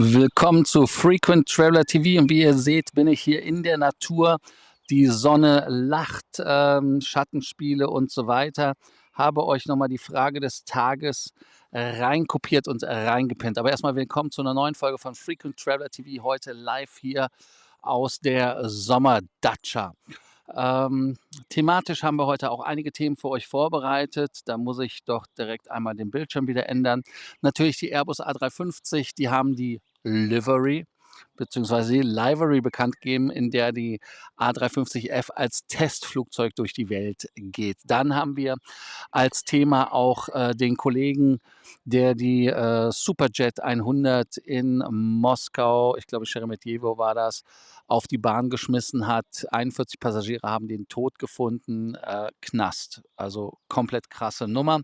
Willkommen zu Frequent Traveler TV und wie ihr seht, bin ich hier in der Natur. Die Sonne lacht, Schattenspiele und so weiter. Habe euch nochmal die Frage des Tages reinkopiert und reingepinnt. Aber erstmal willkommen zu einer neuen Folge von Frequent Traveler TV, heute live hier aus der Sommerdatscha. Thematisch haben wir heute auch einige Themen für euch vorbereitet. Da muss ich doch direkt einmal den Bildschirm wieder ändern. Natürlich die Airbus A350, die haben die Livery beziehungsweise die Livery bekannt gegeben, in der die A350F als Testflugzeug durch die Welt geht. Dann haben wir als Thema auch den Kollegen, der die Superjet 100 in Moskau, ich glaube Sheremetyevo war das, auf die Bahn geschmissen hat. 41 Passagiere haben den Tod gefunden, Knast. Also komplett krasse Nummer.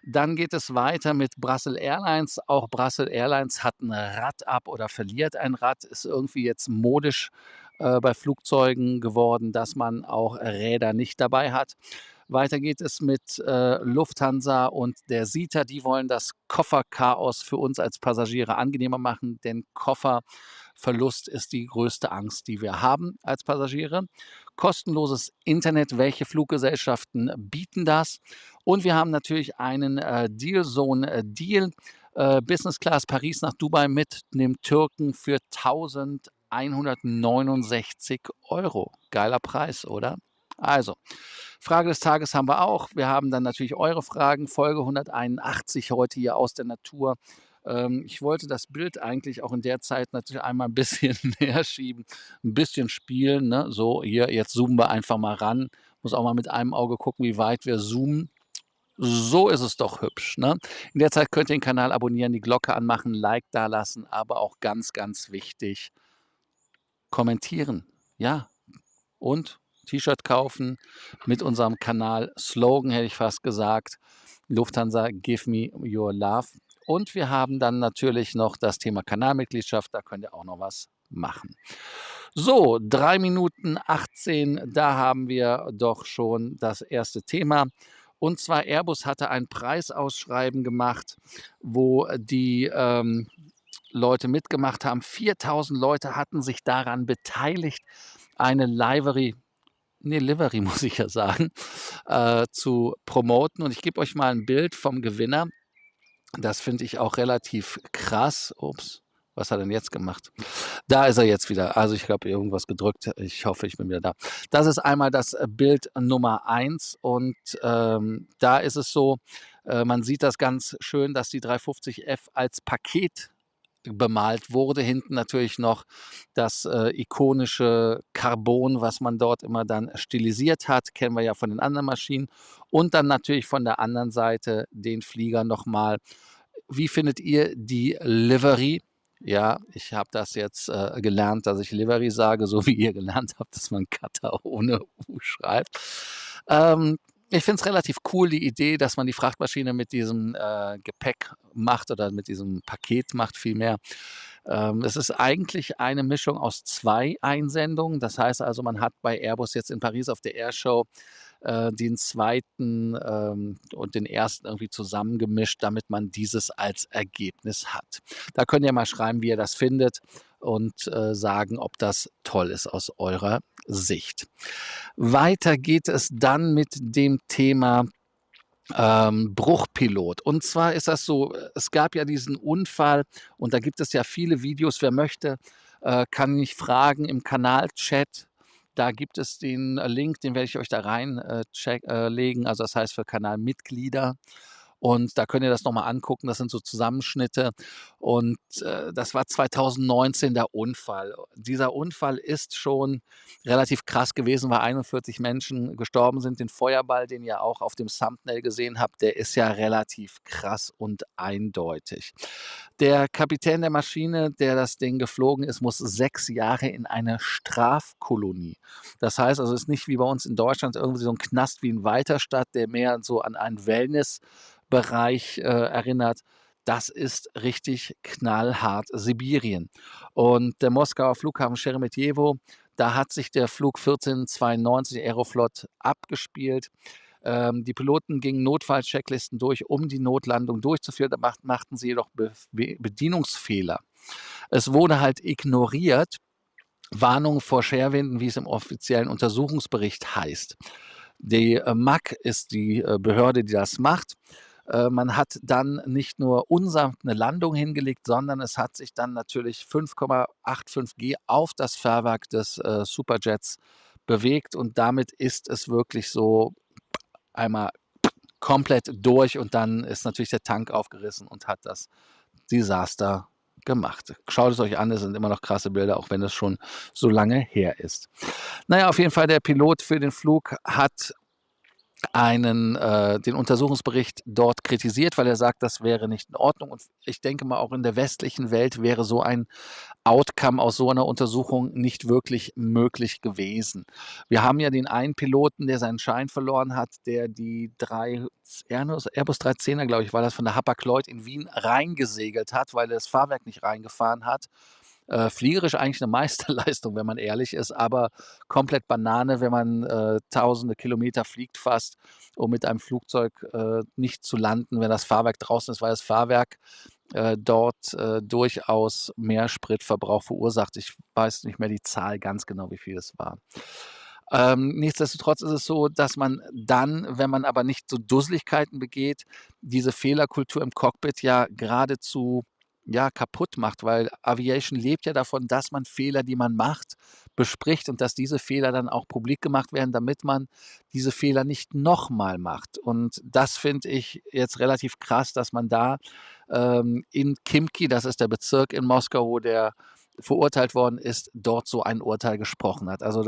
Dann geht es weiter mit Brussels Airlines. Auch Brussels Airlines hat ein Rad ab oder verliert ein Rad. Ist irgendwie jetzt modisch bei Flugzeugen geworden, dass man auch Räder nicht dabei hat. Weiter geht es mit Lufthansa und der SITA. Die wollen das Kofferchaos für uns als Passagiere angenehmer machen, denn Kofferverlust ist die größte Angst, die wir haben als Passagiere. Kostenloses Internet, welche Fluggesellschaften bieten das? Und wir haben natürlich einen Deal-Zone-Deal. Business Class Paris nach Dubai mit dem Türken für 1169 Euro. Geiler Preis, oder? Also, Frage des Tages haben wir auch. Wir haben dann natürlich eure Fragen. Folge 181 heute hier aus der Natur. Ich wollte das Bild eigentlich auch in der Zeit natürlich einmal ein bisschen näher schieben, ein bisschen spielen. Ne? So, hier, jetzt zoomen wir einfach mal ran. Muss auch mal mit einem Auge gucken, wie weit wir zoomen. So ist es doch hübsch. Ne? In der Zeit könnt ihr den Kanal abonnieren, die Glocke anmachen, Like dalassen, aber auch ganz, ganz wichtig, kommentieren. Ja, und T-Shirt kaufen mit unserem Kanal-Slogan, hätte ich fast gesagt. Lufthansa, give me your love. Und wir haben dann natürlich noch das Thema Kanalmitgliedschaft, da könnt ihr auch noch was machen. So, 3 Minuten 18, da haben wir doch schon das erste Thema. Und zwar Airbus hatte ein Preisausschreiben gemacht, wo die Leute mitgemacht haben. 4000 Leute hatten sich daran beteiligt, eine Livery muss ich ja sagen, zu promoten. Und ich gebe euch mal ein Bild vom Gewinner. Das finde ich auch relativ krass. Ups, was hat er denn jetzt gemacht? Da ist er jetzt wieder. Also ich habe irgendwas gedrückt. Ich hoffe, ich bin wieder da. Das ist einmal das Bild Nummer 1 und da ist es so, man sieht das ganz schön, dass die 350F als Paket bemalt wurde. Hinten natürlich noch das ikonische Carbon, was man dort immer dann stilisiert hat. Kennen wir ja von den anderen Maschinen. Und dann natürlich von der anderen Seite den Flieger nochmal. Wie findet ihr die Livery? Ja, ich habe das jetzt gelernt, dass ich Livery sage, so wie ihr gelernt habt, dass man Cutter ohne U schreibt. Ich finde es relativ cool, die Idee, dass man die Frachtmaschine mit diesem Gepäck macht oder mit diesem Paket macht vielmehr. Es ist eigentlich eine Mischung aus 2 Einsendungen. Das heißt also, man hat bei Airbus jetzt in Paris auf der Airshow den zweiten und den ersten irgendwie zusammengemischt, damit man dieses als Ergebnis hat. Da könnt ihr mal schreiben, wie ihr das findet und sagen, ob das toll ist aus eurer Sicht. Weiter geht es dann mit dem Thema Bruchpilot. Und zwar ist das so, es gab ja diesen Unfall und da gibt es ja viele Videos. Wer möchte, kann mich fragen im Kanalchat. Da gibt es den Link, den werde ich euch da rein legen. Also das heißt für Kanalmitglieder. Und da könnt ihr das nochmal angucken. Das sind so Zusammenschnitte. Und das war 2019 der Unfall. Dieser Unfall ist schon relativ krass gewesen, weil 41 Menschen gestorben sind. Den Feuerball, den ihr auch auf dem Thumbnail gesehen habt, der ist ja relativ krass und eindeutig. Der Kapitän der Maschine, der das Ding geflogen ist, muss 6 Jahre in eine Strafkolonie. Das heißt also, es ist nicht wie bei uns in Deutschland irgendwie so ein Knast wie in Weiterstadt, der mehr so an einen Wellnessbereich erinnert. Das ist richtig knallhart Sibirien. Und der Moskauer Flughafen Sheremetyevo, da hat sich der Flug 1492 Aeroflot abgespielt. Die Piloten gingen Notfallchecklisten durch, um die Notlandung durchzuführen. Da machten sie jedoch Bedienungsfehler. Es wurde halt ignoriert, Warnung vor Scherwinden, wie es im offiziellen Untersuchungsbericht heißt. Die MAC ist die Behörde, die das macht. Man hat dann nicht nur unsanft eine Landung hingelegt, sondern es hat sich dann natürlich 5,85 G auf das Fahrwerk des Superjets bewegt und damit ist es wirklich so einmal komplett durch und dann ist natürlich der Tank aufgerissen und hat das Desaster gemacht. Schaut es euch an, es sind immer noch krasse Bilder, auch wenn es schon so lange her ist. Naja, auf jeden Fall, der Pilot für den Flug hat den Untersuchungsbericht dort kritisiert, weil er sagt, das wäre nicht in Ordnung. Und ich denke mal, auch in der westlichen Welt wäre so ein Outcome aus so einer Untersuchung nicht wirklich möglich gewesen. Wir haben ja den einen Piloten, der seinen Schein verloren hat, der die Airbus 310er, glaube ich, war das, von der Hapag-Lloyd in Wien reingesegelt hat, weil er das Fahrwerk nicht reingefahren hat. Fliegerisch eigentlich eine Meisterleistung, wenn man ehrlich ist, aber komplett Banane, wenn man tausende Kilometer fliegt fast, um mit einem Flugzeug nicht zu landen, wenn das Fahrwerk draußen ist, weil das Fahrwerk dort durchaus mehr Spritverbrauch verursacht. Ich weiß nicht mehr die Zahl ganz genau, wie viel es war. Nichtsdestotrotz ist es so, dass man dann, wenn man aber nicht so Dusseligkeiten begeht, diese Fehlerkultur im Cockpit ja geradezu ja, kaputt macht, weil Aviation lebt ja davon, dass man Fehler, die man macht, bespricht und dass diese Fehler dann auch publik gemacht werden, damit man diese Fehler nicht nochmal macht. Und das finde ich jetzt relativ krass, dass man da in Khimki, das ist der Bezirk in Moskau, wo der verurteilt worden ist, dort so ein Urteil gesprochen hat. Also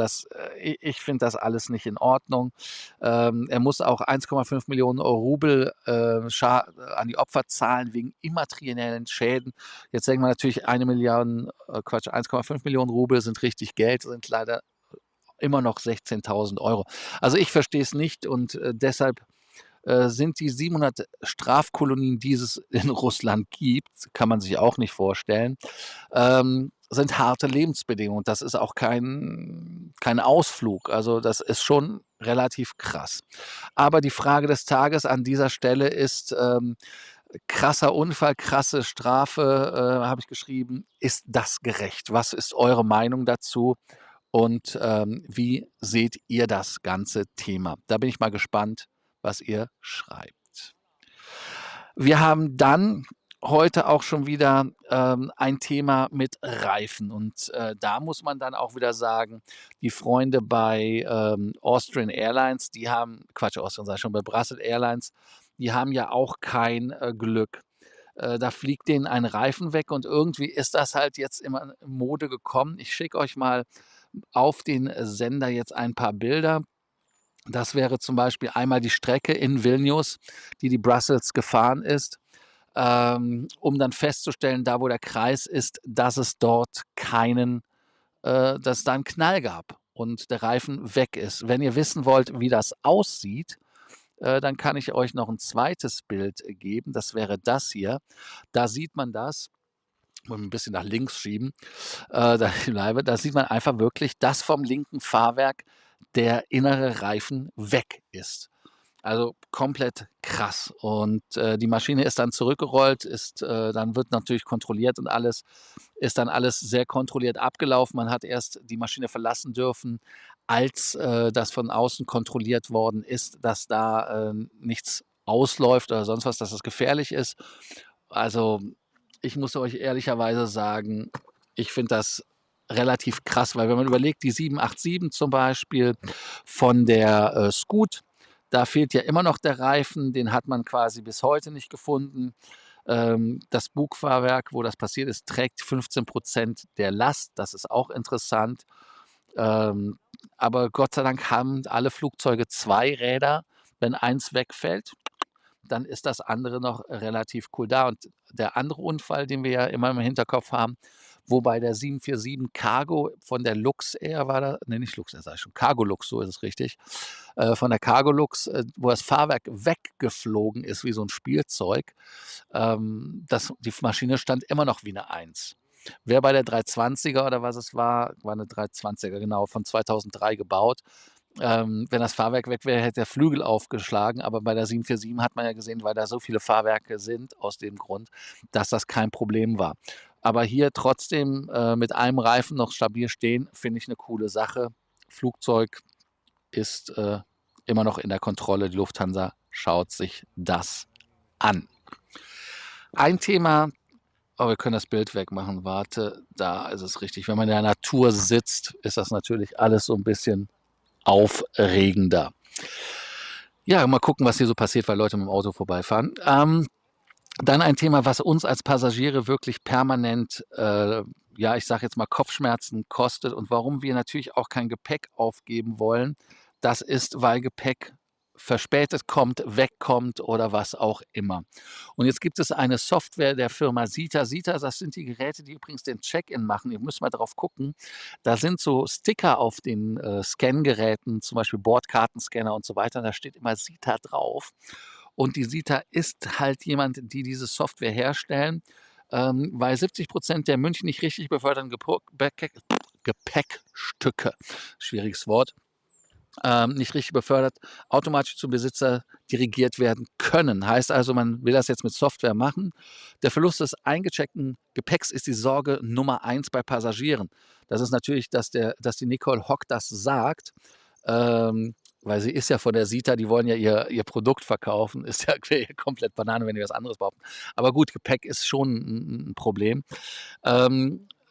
ich finde das alles nicht in Ordnung. Er muss auch 1,5 Millionen Rubel an die Opfer zahlen wegen immateriellen Schäden. Jetzt denkt man natürlich, 1,5 Millionen Rubel sind richtig Geld, sind leider immer noch 16.000 Euro. Also ich verstehe es nicht und deshalb sind die 700 Strafkolonien, die es in Russland gibt, kann man sich auch nicht vorstellen, sind harte Lebensbedingungen. Das ist auch kein Ausflug. Also das ist schon relativ krass. Aber die Frage des Tages an dieser Stelle ist, krasser Unfall, krasse Strafe, habe ich geschrieben. Ist das gerecht? Was ist eure Meinung dazu? Und wie seht ihr das ganze Thema? Da bin ich mal gespannt, was ihr schreibt. Wir haben dann heute auch schon wieder ein Thema mit Reifen. Und da muss man dann auch wieder sagen, die Freunde bei Austrian Airlines, die haben, Quatsch, Austrian sei schon, bei Brussels Airlines, die haben ja auch kein Glück. Da fliegt denen ein Reifen weg und irgendwie ist das halt jetzt immer in Mode gekommen. Ich schicke euch mal auf den Sender jetzt ein paar Bilder. Das wäre zum Beispiel einmal die Strecke in Vilnius, die Brussels gefahren ist, um dann festzustellen, da wo der Kreis ist, dass es dort dass es da einen Knall gab und der Reifen weg ist. Wenn ihr wissen wollt, wie das aussieht, dann kann ich euch noch ein zweites Bild geben. Das wäre das hier. Da sieht man das. Muss ein bisschen nach links schieben. Da sieht man einfach wirklich, dass vom linken Fahrwerk der innere Reifen weg ist. Also komplett krass. Und die Maschine ist dann zurückgerollt, dann wird natürlich kontrolliert und alles ist dann alles sehr kontrolliert abgelaufen. Man hat erst die Maschine verlassen dürfen, als das von außen kontrolliert worden ist, dass da nichts ausläuft oder sonst was, dass es gefährlich ist. Also ich muss euch ehrlicherweise sagen, ich finde das relativ krass, weil wenn man überlegt, die 787 zum Beispiel von der Scoot, da fehlt ja immer noch der Reifen, den hat man quasi bis heute nicht gefunden. Das Bugfahrwerk, wo das passiert ist, trägt 15% der Last. Das ist auch interessant. Ähm, aber Gott sei Dank haben alle Flugzeuge zwei Räder. Wenn eins wegfällt, dann ist das andere noch relativ cool da. Und der andere Unfall, den wir ja immer im Hinterkopf haben, wobei der 747 Cargo von der Luxair war da, ne, nicht Luxair, sag ich schon, Cargolux, so ist es richtig, von der Cargolux, wo das Fahrwerk weggeflogen ist wie so ein Spielzeug. Die Maschine stand immer noch wie eine Eins. Wer bei der 320er oder was es war eine 320er, genau, von 2003 gebaut. Wenn das Fahrwerk weg wäre, hätte der Flügel aufgeschlagen, aber bei der 747 hat man ja gesehen, weil da so viele Fahrwerke sind, aus dem Grund, dass das kein Problem war. Aber hier trotzdem mit einem Reifen noch stabil stehen, finde ich eine coole Sache. Flugzeug ist immer noch in der Kontrolle. Die Lufthansa schaut sich das an. Ein Thema, oh, wir können das Bild wegmachen. Warte, da ist es richtig. Wenn man in der Natur sitzt, ist das natürlich alles so ein bisschen aufregender. Ja, mal gucken, was hier so passiert, weil Leute mit dem Auto vorbeifahren. Dann ein Thema, was uns als Passagiere wirklich permanent, ja, ich sage jetzt mal Kopfschmerzen kostet und warum wir natürlich auch kein Gepäck aufgeben wollen. Das ist, weil Gepäck verspätet kommt, wegkommt oder was auch immer. Und jetzt gibt es eine Software der Firma Sita. Sita, das sind die Geräte, die übrigens den Check-in machen. Ihr müsst mal drauf gucken. Da sind so Sticker auf den Scan-Geräten, zum Beispiel Bordkartenscanner und so weiter. Da steht immer Sita drauf. Und die Sita ist halt jemand, die diese Software herstellen, weil 70% der München nicht richtig beförderten Gepäckstücke, schwieriges Wort, nicht richtig befördert, automatisch zum Besitzer dirigiert werden können. Heißt also, man will das jetzt mit Software machen. Der Verlust des eingecheckten Gepäcks ist die Sorge Nummer 1 bei Passagieren. Das ist natürlich, dass die Nicole Hock das sagt, weil sie ist ja von der Sita, die wollen ja ihr Produkt verkaufen. Ist ja komplett Banane, wenn die was anderes behaupten. Aber gut, Gepäck ist schon 'n Problem.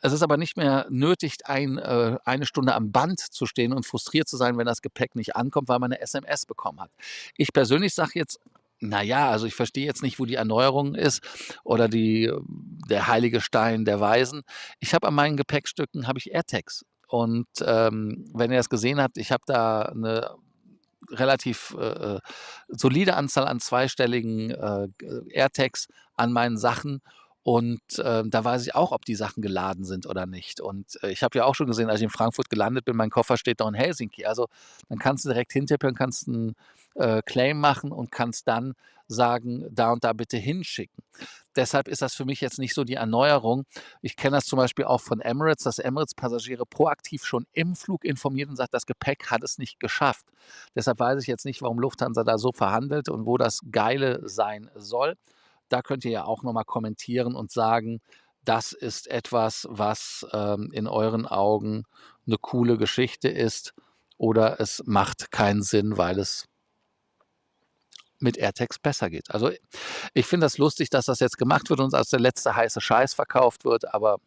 Es ist aber nicht mehr nötig, eine Stunde am Band zu stehen und frustriert zu sein, wenn das Gepäck nicht ankommt, weil man 'ne SMS bekommen hat. Ich persönlich sage jetzt: „Na ja, also ich verstehe jetzt nicht, wo die Erneuerung ist oder der heilige Stein der Weisen." Ich habe an meinen Gepäckstücken habe ich AirTags und, wenn ihr das gesehen habt, ich habe da 'ne relativ, solide Anzahl an zweistelligen, AirTags an meinen Sachen und, da weiß ich auch, ob die Sachen geladen sind oder nicht. Und, ich habe ja auch schon gesehen, als ich in Frankfurt gelandet bin, mein Koffer steht noch in Helsinki. Also, dann kannst du direkt hintippen, kannst 'n, Claim machen und kannst dann sagen: „Da und da bitte hinschicken." Deshalb ist das für mich jetzt nicht so die Erneuerung. Ich kenne das zum Beispiel auch von Emirates, dass Emirates Passagiere proaktiv schon im Flug informiert und sagt, das Gepäck hat es nicht geschafft. Deshalb weiß ich jetzt nicht, warum Lufthansa da so verhandelt und wo das Geile sein soll. Da könnt ihr ja auch noch mal kommentieren und sagen, das ist etwas, was, in euren Augen eine coole Geschichte ist oder es macht keinen Sinn, weil es mit AirTags besser geht. Also, ich finde das lustig, dass das jetzt gemacht wird und als der letzte heiße Scheiß verkauft wird, aber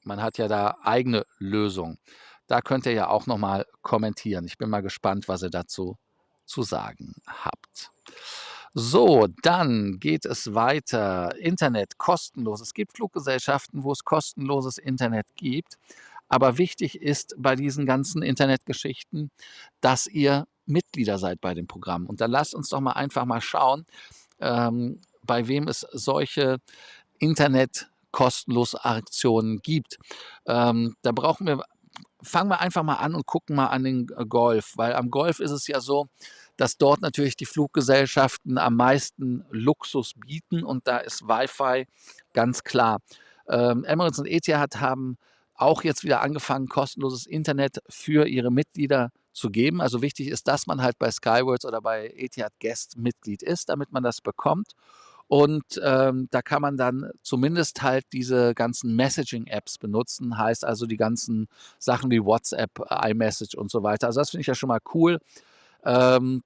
man hat ja da eigene Lösungen. Da könnt ihr ja auch noch mal kommentieren. Ich bin mal gespannt, was ihr dazu zu sagen habt. So, dann geht es weiter. Internet kostenlos. Es gibt Fluggesellschaften, wo es kostenloses Internet gibt, aber wichtig ist bei diesen ganzen Internetgeschichten, dass ihr Mitglieder seid bei dem Programm. Und dann lasst uns doch mal einfach mal schauen, bei wem es solche Internet kostenlos Aktionen gibt. Da brauchen wir fangen wir einfach mal an und gucken mal an den Golf, weil am Golf ist es ja so, dass dort natürlich die Fluggesellschaften am meisten Luxus bieten und da ist Wi-Fi ganz klar. Emirates und Etihad haben auch jetzt wieder angefangen, kostenloses Internet für ihre Mitglieder zu geben. Also wichtig ist, dass man halt bei Skywards oder bei Etihad Guest Mitglied ist, damit man das bekommt. Und, da kann man dann zumindest halt diese ganzen Messaging-Apps benutzen, heißt also die ganzen Sachen wie WhatsApp, iMessage und so weiter. Also, das finde ich ja schon mal cool. Ähm,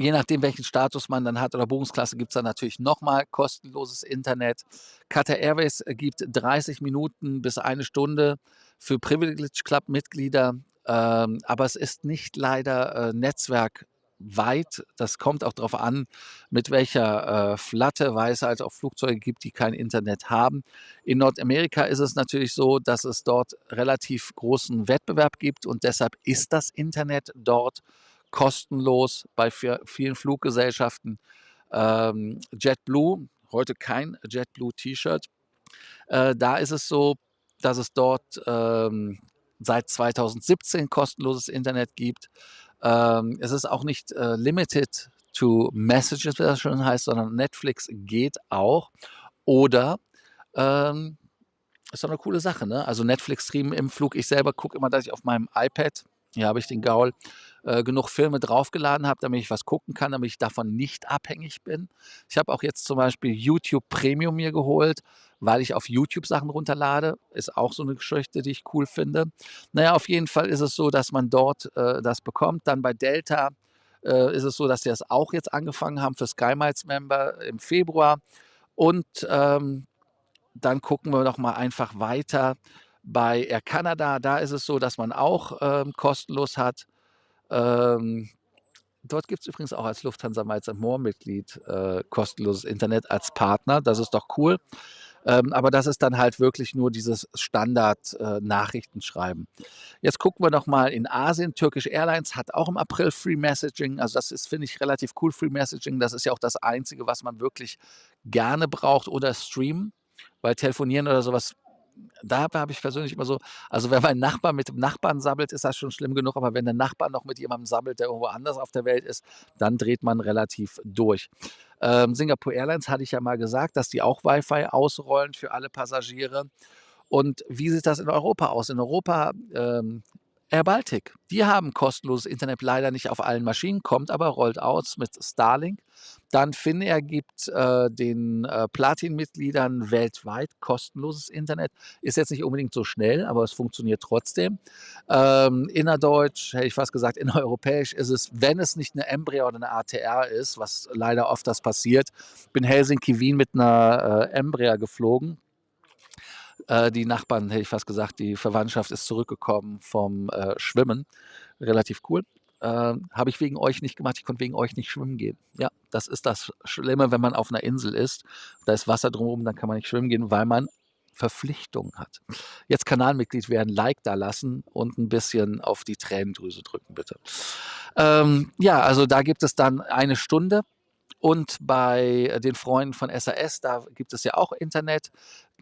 Je nachdem, welchen Status man dann hat oder Buchungsklasse, gibt es dann natürlich noch mal kostenloses Internet. Qatar Airways gibt 30 Minuten bis eine Stunde für Privilege Club-Mitglieder, aber es ist nicht leider, netzwerkweit. Das kommt auch darauf an, mit welcher, Flatte, weil es halt auch Flugzeuge gibt, die kein Internet haben. In Nordamerika ist es natürlich so, dass es dort relativ großen Wettbewerb gibt und deshalb ist das Internet dort kostenlos bei vielen Fluggesellschaften. JetBlue, heute kein JetBlue-T-Shirt. Da ist es so, dass es dort seit 2017 kostenloses Internet gibt. Es ist auch nicht limited to messages, wie das schon heißt, sondern Netflix geht auch. Oder ähm, ist doch eine coole Sache, ne? Also, Netflix streamen im Flug. Ich selber gucke immer, dass ich auf meinem iPad, hier habe ich den Gaul, genug Filme draufgeladen habe, damit ich was gucken kann, damit ich davon nicht abhängig bin. Ich habe auch jetzt zum Beispiel YouTube Premium mir geholt, weil ich auf YouTube Sachen runterlade. Ist auch so eine Geschichte, die ich cool finde. Na ja, auf jeden Fall ist es so, dass man dort, das bekommt. Dann bei Delta, ist es so, dass die das auch jetzt angefangen haben für Sky Miles Member im Februar. Und, dann gucken wir doch mal einfach weiter. Bei Air Canada, da ist es so, dass man auch, kostenlos hat. Ähm, Dort gibt es übrigens auch als Lufthansa Miles& More Mitglied, kostenloses Internet als Partner. Das ist doch cool. Aber das ist dann halt wirklich nur dieses Standard, Nachrichtenschreiben. Jetzt gucken wir noch mal in Asien. Turkish Airlines hat auch im April Free Messaging. Also, das ist, finde ich, relativ cool, Free Messaging. Das ist ja auch das Einzige, was man wirklich gerne braucht, oder Streamen, weil telefonieren oder sowas, da habe ich persönlich immer so, also, wenn mein Nachbar mit dem Nachbarn sabbelt, ist das schon schlimm genug, aber wenn der Nachbar noch mit jemandem sabbelt, der irgendwo anders auf der Welt ist, dann dreht man relativ durch. Singapore Airlines hatte ich ja mal gesagt, dass die auch Wi-Fi ausrollen für alle Passagiere. Und wie sieht das in Europa aus? In Europa, Air Baltic, die haben kostenloses Internet, leider nicht auf allen Maschinen, kommt aber, rollt aus mit Starlink. Dann Finnair gibt, den, Platin-Mitgliedern weltweit kostenloses Internet. Ist jetzt nicht unbedingt so schnell, aber es funktioniert trotzdem. Innerdeutsch, hätte ich fast gesagt, innereuropäisch ist es, wenn es nicht eine Embraer oder eine ATR ist, was leider oft das passiert. Bin Helsinki-Wien mit einer, Embraer geflogen. Die Nachbarn, hätte ich fast gesagt, die Verwandtschaft ist zurückgekommen vom, Schwimmen. Relativ cool. Habe ich wegen euch nicht gemacht. Ich konnte wegen euch nicht schwimmen gehen. Ja, das ist das Schlimme, wenn man auf einer Insel ist. Da ist Wasser drumherum, dann kann man nicht schwimmen gehen, weil man Verpflichtungen hat. Jetzt Kanalmitglied werden, Like da lassen und ein bisschen auf die Tränendrüse drücken, bitte. Ja, also da gibt es dann eine Stunde, und bei den Freunden von SAS, da gibt es ja auch Internet.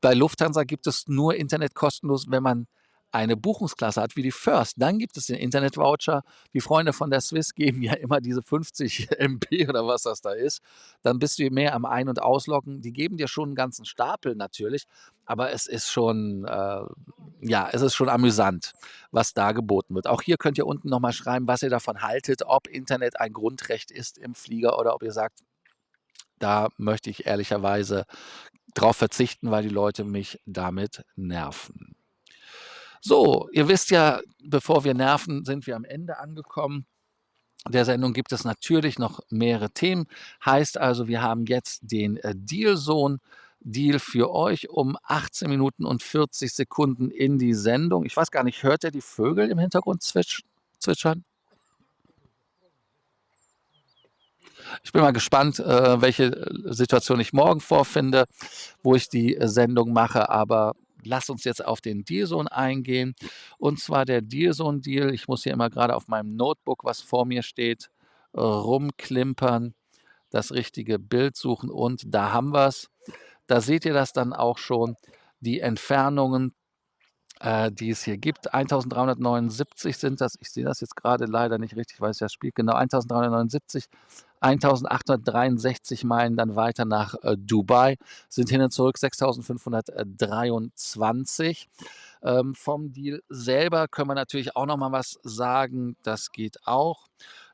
Bei Lufthansa gibt es nur Internet kostenlos, wenn man eine Buchungsklasse hat wie die First. Dann gibt es den Internet-Voucher. Die Freunde von der Swiss geben ja immer diese 50 MB oder was das da ist. Dann bist du mehr am Ein- und Ausloggen. Die geben dir schon einen ganzen Stapel natürlich, aber es ist schon, ja, es ist schon amüsant, was da geboten wird. Auch hier könnt ihr unten noch mal schreiben, was ihr davon haltet, ob Internet ein Grundrecht ist im Flieger oder ob ihr sagt, da möchte ich ehrlicherweise drauf verzichten, weil die Leute mich damit nerven. So, ihr wisst ja, bevor wir nerven, sind wir am Ende angekommen. Der Sendung gibt es natürlich noch mehrere Themen. Heißt also, wir haben jetzt den, Deal für euch um 18 Minuten und 40 Sekunden in die Sendung. Ich weiß gar nicht, hört ihr die Vögel im Hintergrund zwitschern? Ich bin mal gespannt, welche Situation ich morgen vorfinde, wo ich die Sendung mache. Aber lasst uns jetzt auf den Dealzone eingehen. Und zwar der Dealzone-Deal. Ich muss hier immer gerade auf meinem Notebook, was vor mir steht, rumklimpern, das richtige Bild suchen, und da haben wir es. Da seht ihr das dann auch schon, die Entfernungen, die es hier gibt. 1379 sind das. Ich sehe das jetzt gerade leider nicht richtig, weil es ja spielt. Genau, 1379. 1863 Meilen dann weiter nach, Dubai, sind hin und zurück 6523. Vom Deal selber können wir natürlich auch noch mal was sagen. Das geht auch.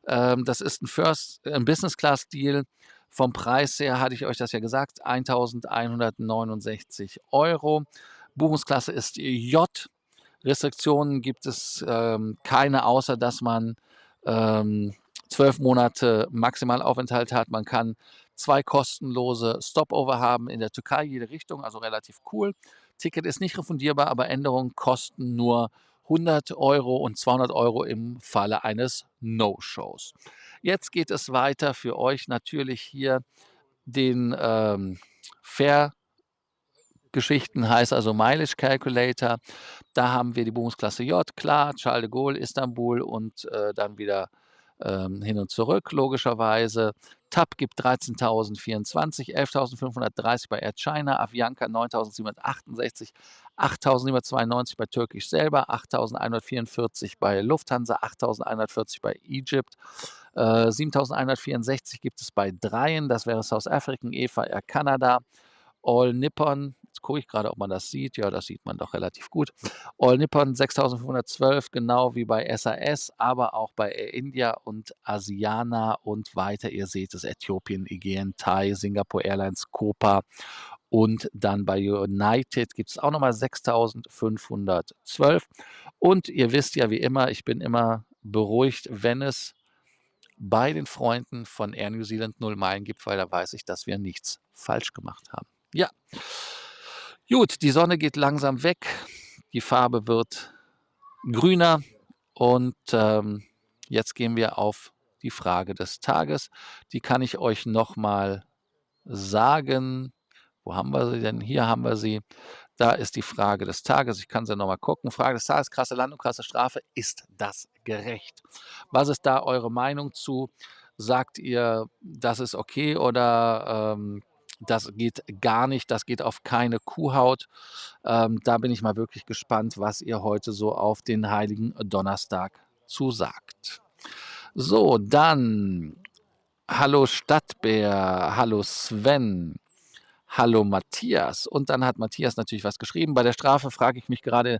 Das ist ein Business-Class-Deal. Vom Preis her hatte ich euch das ja gesagt, 1.169 Euro. Buchungsklasse ist J. Restriktionen gibt es, keine, außer dass man, 12 Monate Maximalaufenthalt hat. Man kann 2 kostenlose Stopover haben in der Türkei, jede Richtung, also relativ cool. Ticket ist nicht refundierbar, aber Änderungen kosten nur 100 € und 200 € im Falle eines No-Shows. Jetzt geht es weiter für euch natürlich hier den, Fährgeschichten, heißt also Mileage Calculator. Da haben wir die Buchungsklasse J, klar, Charles de Gaulle, Istanbul und, dann wieder, hin und zurück logischerweise. TAP gibt 13.024, 11.530 bei Air China, Avianca 9.768, 8.792 bei Turkish selber, 8.144 bei Lufthansa, 8.140 bei Egypt, 7.164 gibt es bei Dreien, das wäre South African, EVA, Air Canada, All Nippon, jetzt gucke ich gerade, ob man das sieht. Ja, das sieht man doch relativ gut. All Nippon 6.512, genau wie bei SAS, aber auch bei Air India und Asiana und weiter. Ihr seht es, Äthiopien, Aegean, Thai, Singapore Airlines, Copa und dann bei United gibt es auch nochmal 6.512. Und ihr wisst ja wie immer, ich bin immer beruhigt, wenn es bei den Freunden von Air New Zealand 0 Meilen gibt, weil da weiß ich, dass wir nichts falsch gemacht haben. Ja, gut, die Sonne geht langsam weg, die Farbe wird grüner und jetzt gehen wir auf die Frage des Tages. Die kann ich euch nochmal sagen. Wo haben wir sie denn? Hier haben wir sie. Da ist die Frage des Tages. Ich kann sie nochmal gucken. Frage des Tages, krasse Landung, krasse Strafe. Ist das gerecht? Was ist da eure Meinung zu? Sagt ihr, das ist okay oder das geht gar nicht, das geht auf keine Kuhhaut? Da bin ich mal wirklich gespannt, was ihr heute so auf den Heiligen Donnerstag zusagt. So, dann hallo Stadtbär, hallo Sven, hallo Matthias. Und dann hat Matthias natürlich was geschrieben. Bei der Strafe frage ich mich gerade,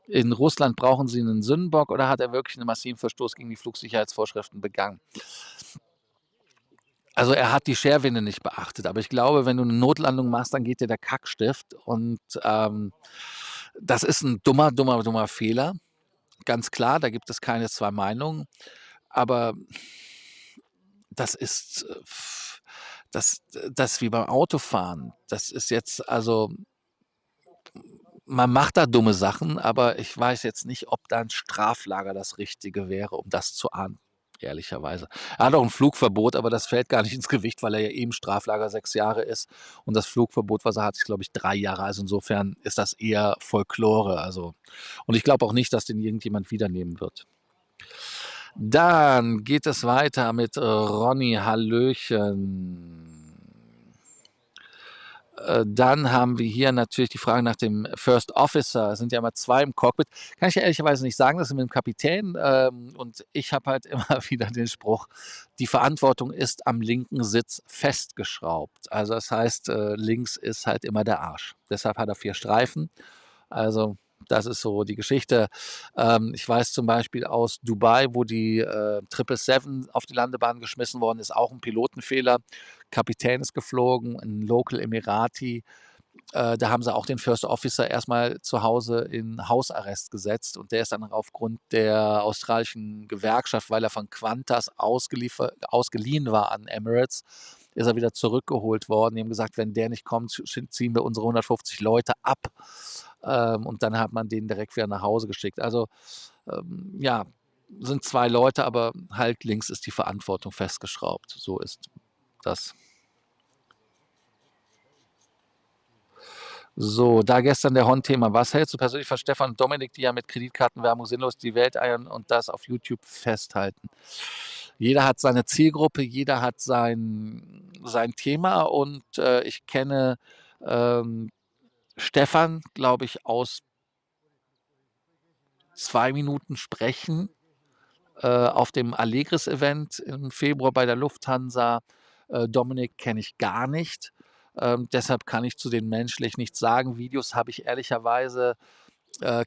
in Russland brauchen sie einen Sündenbock oder hat er wirklich einen massiven Verstoß gegen die Flugsicherheitsvorschriften begangen? Also er hat die Scherwinde nicht beachtet, aber ich glaube, wenn du eine Notlandung machst, dann geht dir der Kackstift und das ist ein dummer Fehler. Ganz klar, da gibt es keine zwei Meinungen, aber das ist das wie beim Autofahren. Das ist jetzt also man macht da dumme Sachen, aber ich weiß jetzt nicht, ob da 'n Straflager das Richtige wäre, um das zu ahnden, ehrlicherweise. Er hat auch 'n Flugverbot, aber das fällt gar nicht ins Gewicht, weil er ja eh im Straflager 6 Jahre ist und das Flugverbot, was er hat, ist, glaube ich, 3 Jahre. Also, insofern ist das eher Folklore, also und ich glaube auch nicht, dass den irgendjemand wiedernehmen wird. Dann geht es weiter mit Ronny, hallöchen. Dann haben wir hier natürlich die Frage nach dem First Officer. Es sind ja immer 2 im Cockpit. Kann ich ja ehrlicherweise nicht sagen, das ist mit dem Kapitän. Und ich habe halt immer wieder den Spruch, die Verantwortung ist am linken Sitz festgeschraubt. Also das heißt, links ist halt immer der Arsch. Deshalb hat er 4 Streifen. Also das ist so die Geschichte. Ich weiß zum Beispiel aus Dubai, wo die 777 auf die Landebahn geschmissen worden ist, auch ein Pilotenfehler. Kapitän ist geflogen, ein Local Emirati. Da haben sie auch den First Officer erstmal zu Hause in Hausarrest gesetzt und der ist dann aufgrund der australischen Gewerkschaft, weil er von Qantas ausgeliehen war an Emirates, ist er wieder zurückgeholt worden. Die haben gesagt, wenn der nicht kommt, ziehen wir unsere 150 Leute ab. Und dann hat man den direkt wieder nach Hause geschickt. Also ja, sind 2 Leute, aber halt links ist die Verantwortung festgeschraubt. So ist das. So, da gestern der Hon-Thema. Was hältst du persönlich von Stefan und Dominik, die ja mit Kreditkartenwerbung sinnlos die Welt eiern und das auf YouTube festhalten? Jeder hat seine Zielgruppe, jeder hat sein Thema und ich kenne ähm, Stefan, glaube ich, aus 2 Minuten Sprechen auf dem Allegris-Event im Februar bei der Lufthansa. Dominik kenne ich gar nicht. Deshalb kann ich zu den menschlich nichts sagen. Videos habe ich ehrlicherweise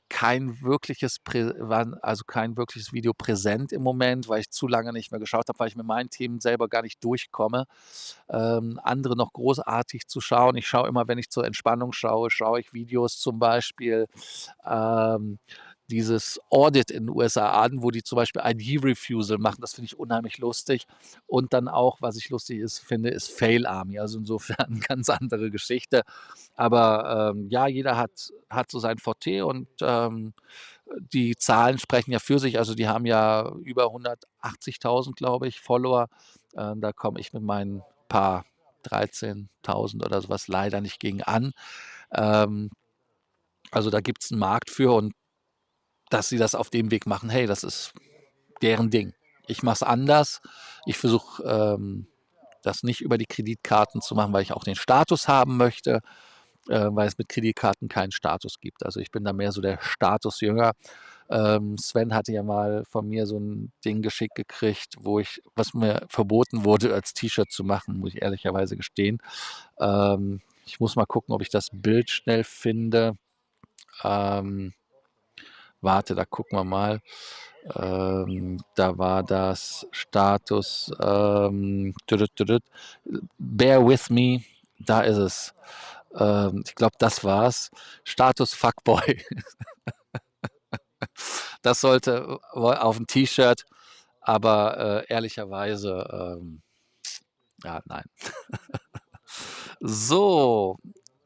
kein wirkliches Video präsent im Moment, weil ich zu lange nicht mehr geschaut habe, weil ich mit meinen Themen selber gar nicht durchkomme, andere noch großartig zu schauen. Ich schaue immer, wenn ich zur Entspannung schaue, schaue ich Videos zum Beispiel ähm, dieses Audit in den USA an, wo die zum Beispiel ID-Refusal machen. Das finde ich unheimlich lustig. Und dann auch, was ich lustig finde, ist Fail Army. Also insofern ganz andere Geschichte. Aber ja, jeder hat so sein Forte und die Zahlen sprechen ja für sich. Also die haben ja über 180.000, glaube ich, Follower. Da komme ich mit meinen paar 13.000 oder sowas leider nicht gegen an. Ähm, also da gibt es einen Markt für und dass sie das auf dem Weg machen, hey, das ist deren Ding. Ich mache es anders. Ich versuche das nicht über die Kreditkarten zu machen, weil ich auch den Status haben möchte, weil es mit Kreditkarten keinen Status gibt. Also ich bin da mehr so der Statusjünger. Sven hatte ja mal von mir so ein Ding geschickt gekriegt, was mir verboten wurde, als T-Shirt zu machen, muss ich ehrlicherweise gestehen. Ich muss mal gucken, ob ich das Bild schnell finde. Ähm, Warte, da gucken wir mal. Da war das Status Bear with me, da ist es. Ich glaube, das war's. Status Fuckboy. Das sollte auf 'n T-Shirt, aber, ehrlicherweise, ja, nein. So,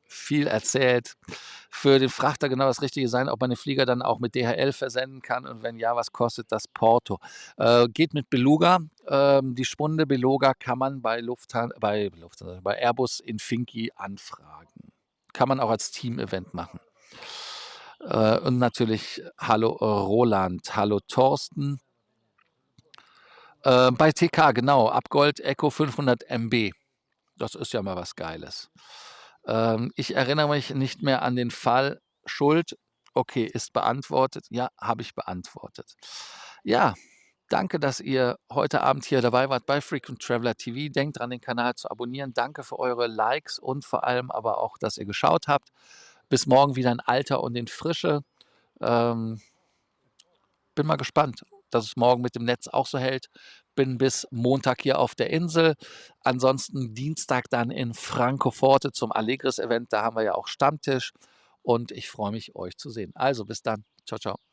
viel erzählt. Für den Frachter genau das Richtige sein, ob man den Flieger dann auch mit DHL versenden kann und wenn ja, was kostet das Porto? Geht mit Beluga. Die Spunde Beluga kann man bei Airbus in Finki anfragen. Kann man auch als Team-Event machen. Und natürlich hallo, Roland, hallo Thorsten. Bei TK, genau, Abgold Echo 500 MB. Das ist ja mal was Geiles. Ich erinnere mich nicht mehr an den Fall. Schuld, okay, ist beantwortet. Ja, habe ich beantwortet. Ja, danke, dass ihr heute Abend hier dabei wart bei Frequent Traveler TV. Denkt dran, den Kanal zu abonnieren. Danke für eure Likes und vor allem aber auch, dass ihr geschaut habt. Bis morgen wieder in Alter und in Frische. Ähm, Bin mal gespannt, dass es morgen mit dem Netz auch so hält. Bin bis Montag hier auf der Insel. Ansonsten Dienstag dann in Francoforte zum Allegris-Event. Da haben wir ja auch Stammtisch und ich freue mich, euch zu sehen. Also bis dann. Ciao, ciao.